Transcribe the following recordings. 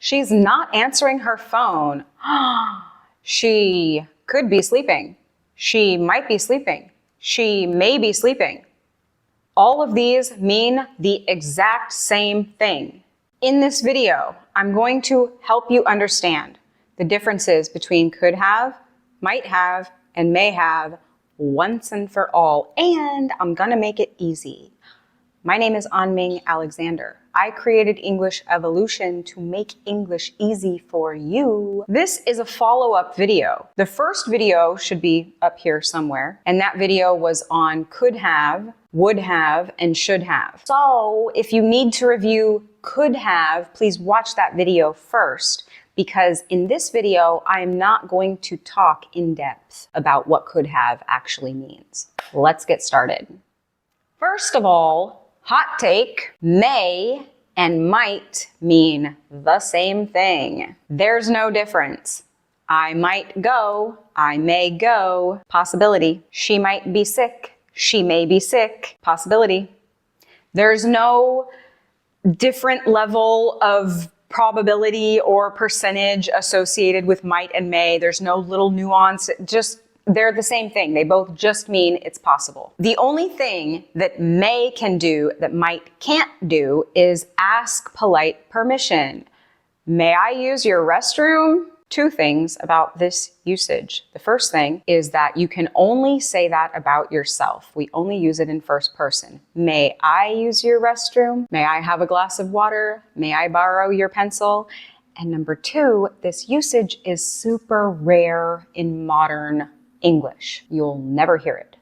She's not answering her phone. She could be sleeping. She might be sleeping. She may be sleeping. All of these mean the exact same thing. In this video, I'm going to help you understand the differences between could have, might have, and may have once and for all, and I'm gonna make it easy. My name is Anming Alexander. I created English Evolution to make English easy for you. This is a follow-up video. The first video should be up here somewhere, and that video was on could have, would have, and should have. So if you need to review could have, please watch that video first, because in this video, I am not going to talk in depth about what could have actually means. Let's get started. First of all, hot take, may and might mean the same thing. There's no difference. I might go, I may go, possibility. She might be sick, she may be sick, possibility. There's no different level of probability or percentage associated with might and may. There's no little nuance. They're the same thing. They both just mean it's possible. The only thing that may can do that might can't do is ask polite permission. May I use your restroom? Two things about this usage. The first thing is that you can only say that about yourself. We only use it in first person. May I use your restroom? May I have a glass of water? May I borrow your pencil? And number two, this usage is super rare in modern English. You'll never hear it.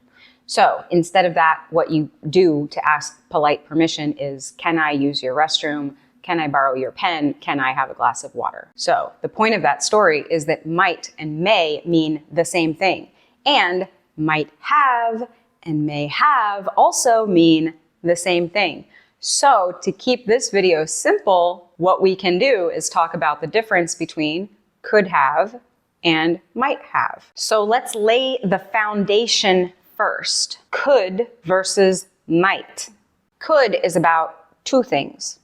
So instead of that, what you do to ask polite permission is, can I use your restroom? Can I borrow your pen? Can I have a glass of water? So the point of that story is that might and may mean the same thing. And might have and may have also mean the same thing. So to keep this video simple, what we can do is talk about the difference between could have and might have. So let's lay the foundation first. Could versus might. Could is about two things: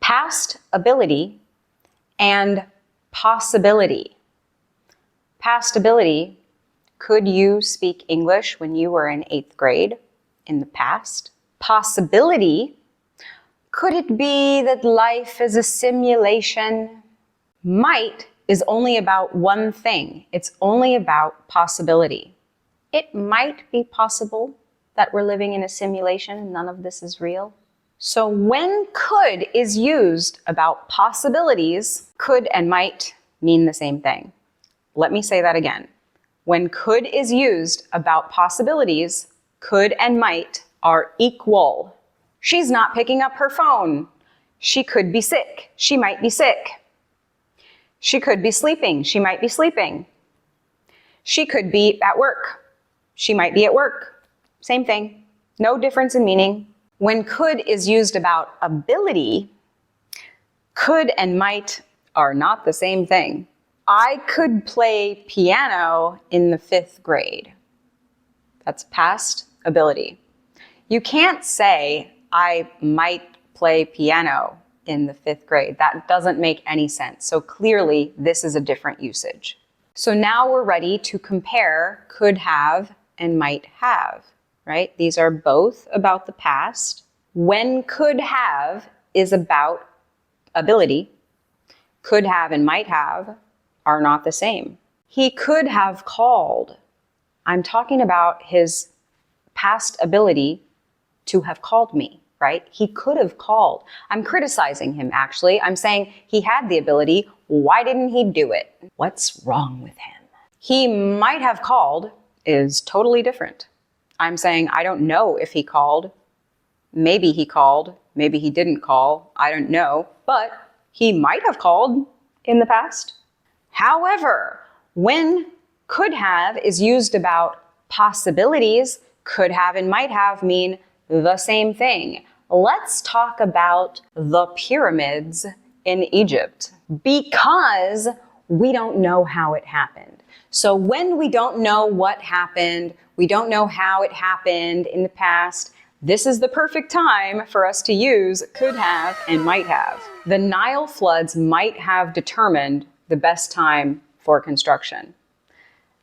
past ability and possibility. Past ability, could you speak English when you were in 8th grade in the past? Possibility, could it be that life is a simulation? Might is only about one thing. It's only about possibility. It might be possible that we're living in a simulation and none of this is real. So when could is used about possibilities, could and might mean the same thing. Let me say that again. When could is used about possibilities, could and might are equal. She's not picking up her phone. She could be sick. She might be sick. She could be sleeping. She might be sleeping. She could be at work. She might be at work. Same thing. No difference in meaning. When could is used about ability, could and might are not the same thing. I could play piano in the 5th grade. That's past ability. You can't say I might play piano in the 5th grade. That doesn't make any sense. So clearly this is a different usage. So now we're ready to compare could have and might have, right? These are both about the past. When could have is about ability, could have and might have are not the same. He could have called. I'm talking about his past ability to have called me, right? He could have called. I'm criticizing him, actually. I'm saying he had the ability. Why didn't he do it? What's wrong with him? He might have called is totally different. I'm saying I don't know if he called. Maybe he called. Maybe he didn't call. I don't know. But he might have called in the past. However, when could have is used about possibilities, could have and might have mean the same thing. Let's talk about the pyramids in Egypt, because we don't know how it happened. So when we don't know what happened, we don't know how it happened in the past, This is the perfect time for us to use could have and might have. The Nile floods might have determined the best time for construction.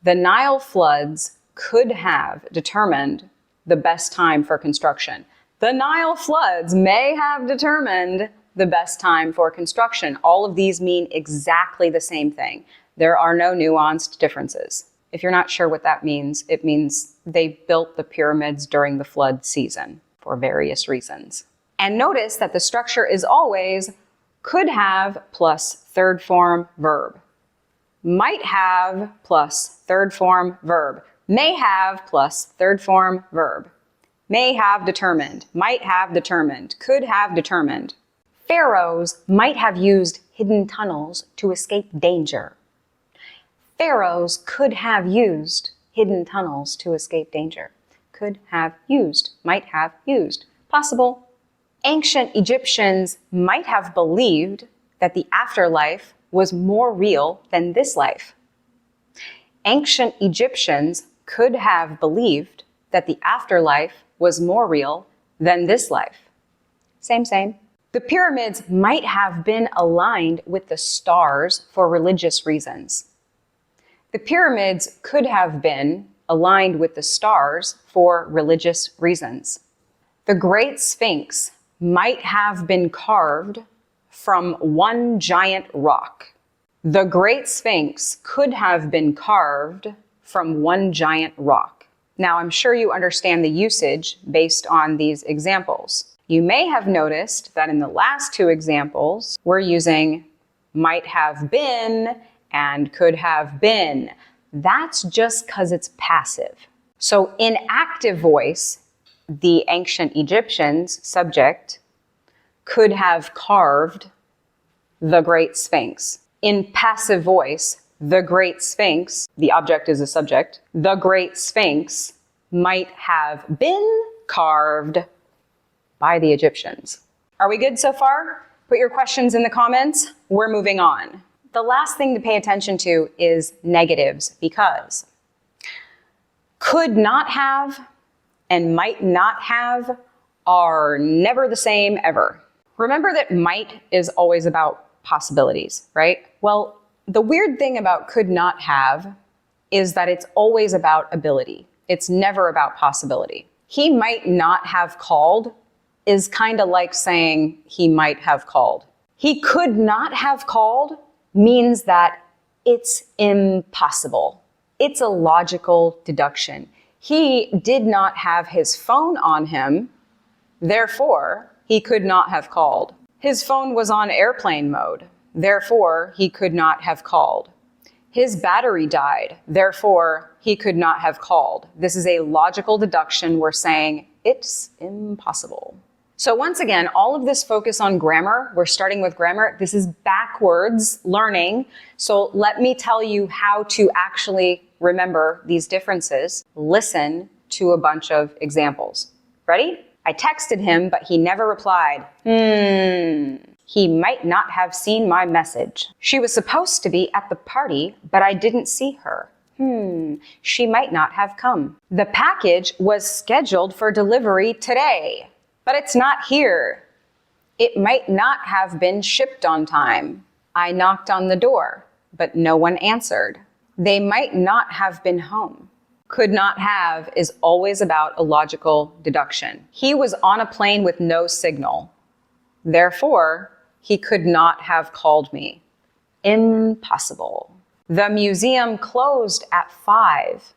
The Nile floods could have determined the best time for construction. The Nile floods may have determined the best time for construction. All of these mean exactly the same thing. There are no nuanced differences. If you're not sure what that means, it means they built the pyramids during the flood season for various reasons. And notice that the structure is always could have plus third form verb. Might have plus third form verb. May have plus third form verb. May have determined, might have determined, could have determined. Pharaohs might have used hidden tunnels to escape danger. Pharaohs could have used hidden tunnels to escape danger. Could have used, might have used. Possible. Ancient Egyptians might have believed that the afterlife was more real than this life. Ancient Egyptians could have believed that the afterlife was more real than this life. Same, same. The pyramids might have been aligned with the stars for religious reasons. The pyramids could have been aligned with the stars for religious reasons. The Great Sphinx might have been carved from one giant rock. The Great Sphinx could have been carved from one giant rock. Now, I'm sure you understand the usage based on these examples. You may have noticed that in the last two examples, we're using might have been and could have been. That's just because it's passive. So in active voice, the ancient Egyptians, subject, could have carved the Great Sphinx. In passive voice, the Great Sphinx, the object is a subject, the Great Sphinx might have been carved by the Egyptians. Are we good so far? Put your questions in the comments. We're moving on. The last thing to pay attention to is negatives, because could not have and might not have are never the same ever. Remember that might is always about possibilities, right? Well, the weird thing about could not have is that it's always about ability. It's never about possibility. He might not have called is kind of like saying he might have called. He could not have called means that it's impossible. It's a logical deduction. He did not have his phone on him, therefore he could not have called. His phone was on airplane mode, therefore he could not have called. His battery died, therefore he could not have called. This is a logical deduction. We're saying it's impossible. So once again, all of this focus on grammar, we're starting with grammar. This is backwards learning. So let me tell you how to actually remember these differences. Listen to a bunch of examples. Ready? I texted him, but he never replied. He might not have seen my message. She was supposed to be at the party, but I didn't see her. She might not have come. The package was scheduled for delivery today, but it's not here. It might not have been shipped on time. I knocked on the door, but no one answered. They might not have been home. Could not have is always about a logical deduction. He was on a plane with no signal. Therefore, he could not have called me. Impossible. The museum closed at 5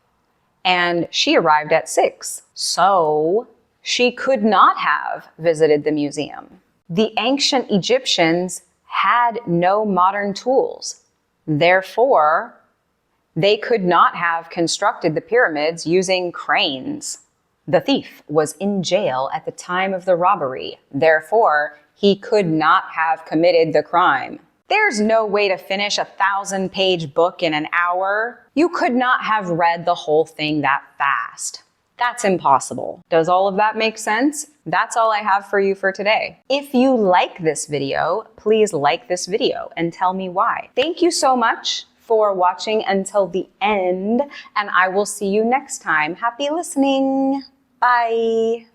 and she arrived at 6. So she could not have visited the museum. The ancient Egyptians had no modern tools. Therefore, they could not have constructed the pyramids using cranes. The thief was in jail at the time of the robbery. Therefore, he could not have committed the crime. There's no way to finish a 1,000-page book in an hour. You could not have read the whole thing that fast. That's impossible. Does all of that make sense? That's all I have for you for today. If you like this video, please like this video and tell me why. Thank you so much for watching until the end, and I will see you next time. Happy listening. Bye.